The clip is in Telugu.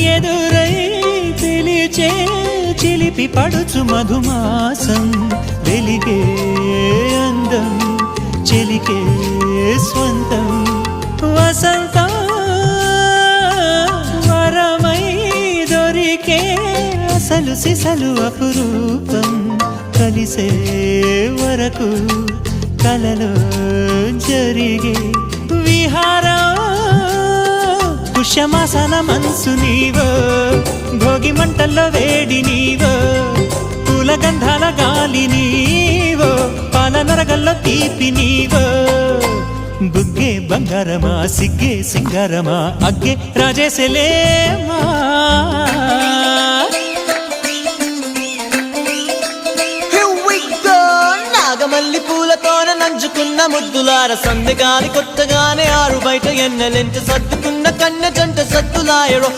ఎదురై పిలిచే చిలిపి పడుచు మధుమాసం వెలిగే అందం చెలికే స్వంతం వసంతం వరమై దొరికే అసలు సిసలు అపురూపం కలిసే వరకు కలలో జరిగే విహారం పుష్యమాసన మనసు నీవో భోగి మంటల్లో వేడి నీవో పూల గంధాల గాలి నీవో పాల నరగల్లో తీపి నీవో బుగ్గే బంగారమా సిగ్గే సింగారమా అగ్గే రాజేశలేమా మల్లి పూలతోన నంచుకున్న ముద్దులార సందెగాలి కొత్తగానే ఆరు బయట ఎన్నెలెంట సర్దుకున్న కన్న జంట సద్దులాయరో